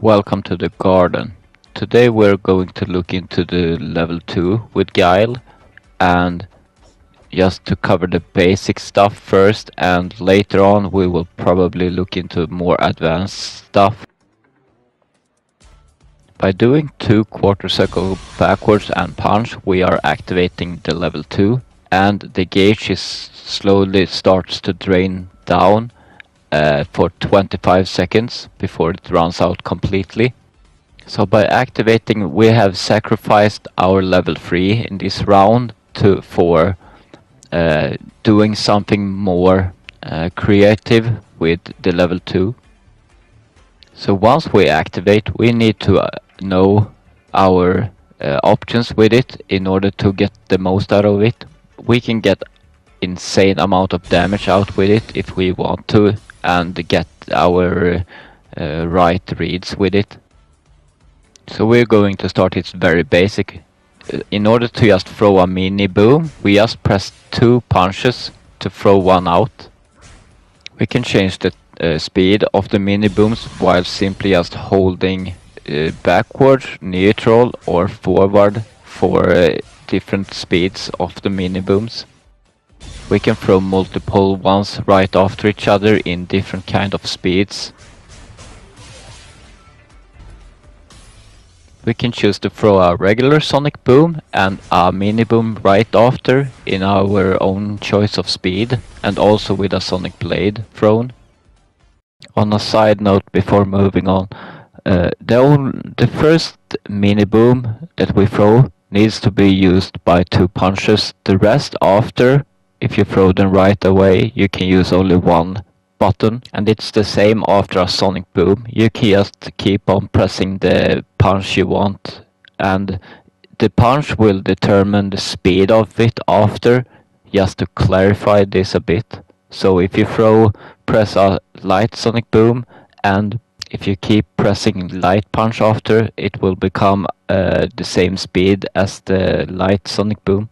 Welcome to the garden. Today we're going to look into the level 2 with Guile, and just to cover the basic stuff first, and later on we will probably look into more advanced stuff. By doing 2 quarter circle backwards and punch, we are activating the level 2, and the gauge is slowly starts to drain down for 25 seconds before it runs out completely. So by activating, we have sacrificed our level 3 in this round for doing something more creative with the level 2. So once we activate, we need to know our options with it in order to get the most out of it. We can get insane amount of damage out with it if we want to, and get our right reads with it. So we're going to start. It's very basic. In order to just throw a mini boom, we just press 2 punches to throw one out. We can change the speed of the mini booms while simply just holding backward, neutral or forward for different speeds of the mini booms. We can throw multiple ones right after each other in different kind of speeds. We can choose to throw a regular sonic boom and a mini boom right after in our own choice of speed, and also with a sonic blade thrown. On a side note before moving on, the first mini boom that we throw needs to be used by 2 punches. The rest after, if you throw them right away, you can use only 1 button, and it's the same after a sonic boom. You can just keep on pressing the punch you want, and the punch will determine the speed of it after, just to clarify this a bit. So if you press a light sonic boom, and if you keep pressing light punch after, it will become the same speed as the light sonic boom.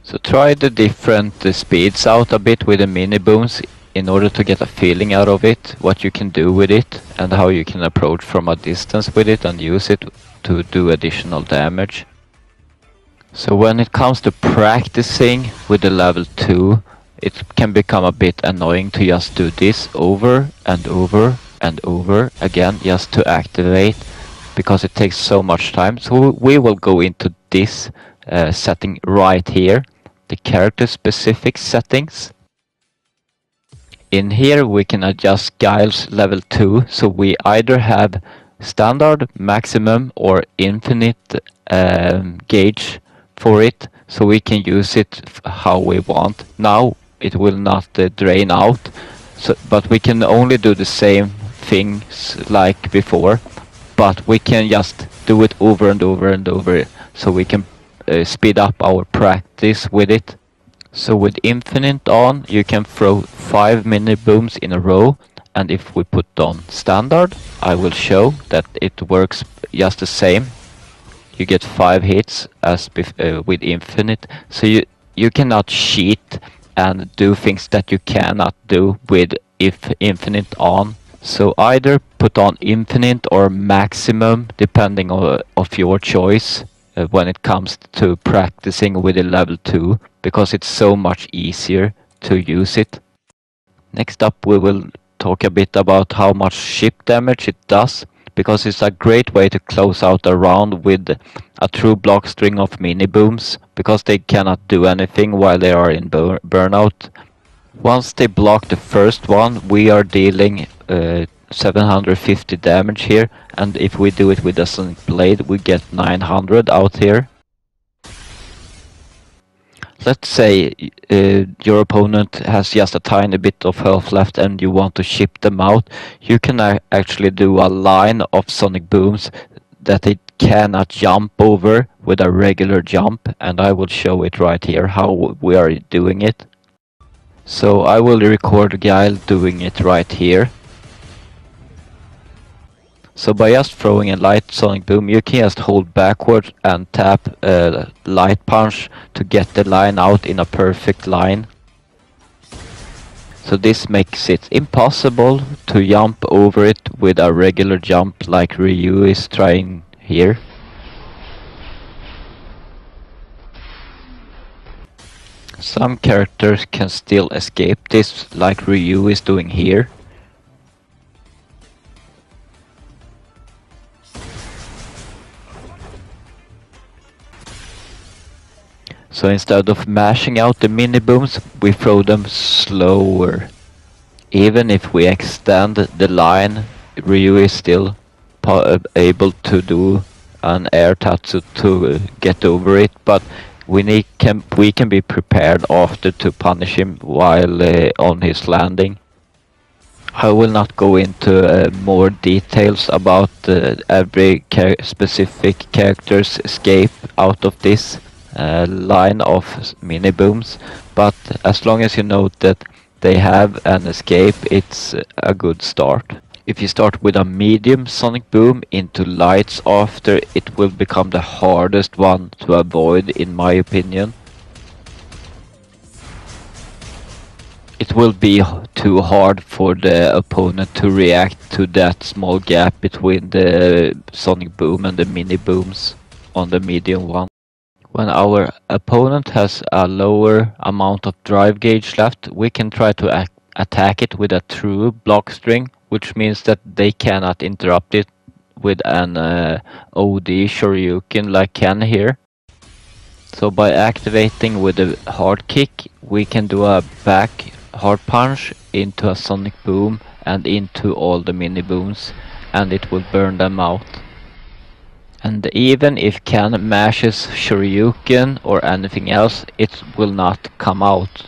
So try the different speeds out a bit with the mini booms in order to get a feeling out of it, what you can do with it, and how you can approach from a distance with it and use it to do additional damage. So when it comes to practicing with the level 2, it can become a bit annoying to just do this over and over and over again just to activate, because it takes so much time. So we will go into this setting right here, the character specific settings. In here we can adjust Guile's level 2, so we either have standard, maximum or infinite gauge for it, so we can use it how we want. Now it will not drain out, but we can only do the same things like before, but we can just do it over and over and over, so we can speed up our practice with it. So with infinite on, you can throw 5 mini booms in a row, and if we put on standard, I will show that it works just the same. You get 5 hits as with infinite, so you cannot cheat and do things that you cannot do with infinite on. So either put on infinite or maximum, depending of your choice when it comes to practicing with the level 2, because it's so much easier to use it. Next up we will talk a bit about how much ship damage it does, because it's a great way to close out a round with a true block string of mini booms, because they cannot do anything while they are in burnout. Once they block the first one, we are dealing 750 damage here, and if we do it with a sonic blade, we get 900 out here. Let's say your opponent has just a tiny bit of health left and you want to ship them out. You can actually do a line of sonic booms that it cannot jump over with a regular jump, and I will show it right here how we are doing it. So I will record Guile doing it right here. So by just throwing a light sonic boom, you can just hold backward and tap light punch to get the line out in a perfect line. So this makes it impossible to jump over it with a regular jump like Ryu is trying here. Some characters can still escape this like Ryu is doing here. So instead of mashing out the mini booms, we throw them slower. Even if we extend the line, Ryu is still able to do an air tatsu to get over it, but we can be prepared after to punish him while on his landing. I will not go into more details about every specific character's escape out of this line of mini booms, but as long as you note that they have an escape, it's a good start. If you start with a medium sonic boom into lights after, it will become the hardest one to avoid in my opinion. It will be too hard for the opponent to react to that small gap between the sonic boom and the mini booms on the medium one. When our opponent has a lower amount of drive gauge left, we can try to attack it with a true block string, which means that they cannot interrupt it with an OD shoryuken like Ken here. So by activating with a hard kick, we can do a back hard punch into a sonic boom and into all the mini booms, and it will burn them out. And even if Ken mashes shoryuken or anything else, it will not come out.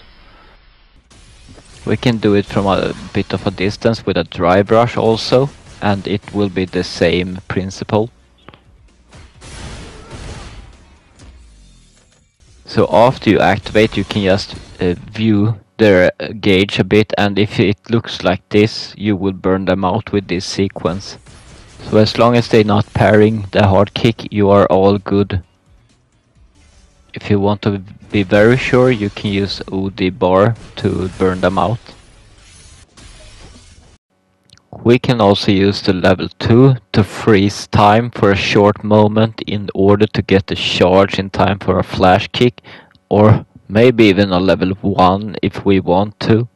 We can do it from a bit of a distance with a drive rush also, and it will be the same principle. So after you activate, you can just view their gauge a bit, and if it looks like this, you will burn them out with this sequence. So as long as they're not parrying the hard kick, you are all good. If you want to be very sure, you can use OD bar to burn them out. We can also use the level 2 to freeze time for a short moment in order to get the charge in time for a flash kick, or maybe even a level 1 if we want to.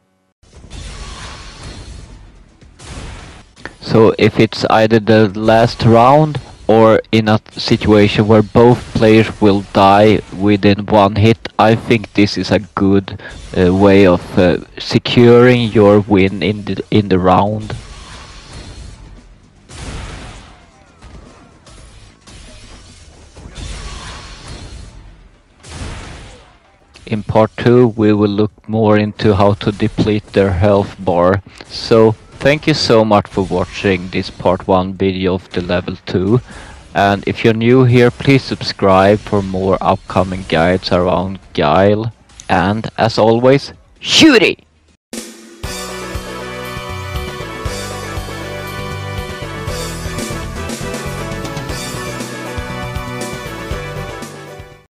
So if it's either the last round or in a situation where both players will die within one hit, I think this is a good way of securing your win in the round. In part 2 we will look more into how to deplete their health bar. So thank you so much for watching this part 1 video of the level 2, and if you're new here, please subscribe for more upcoming guides around Guile, and as always, shoot it!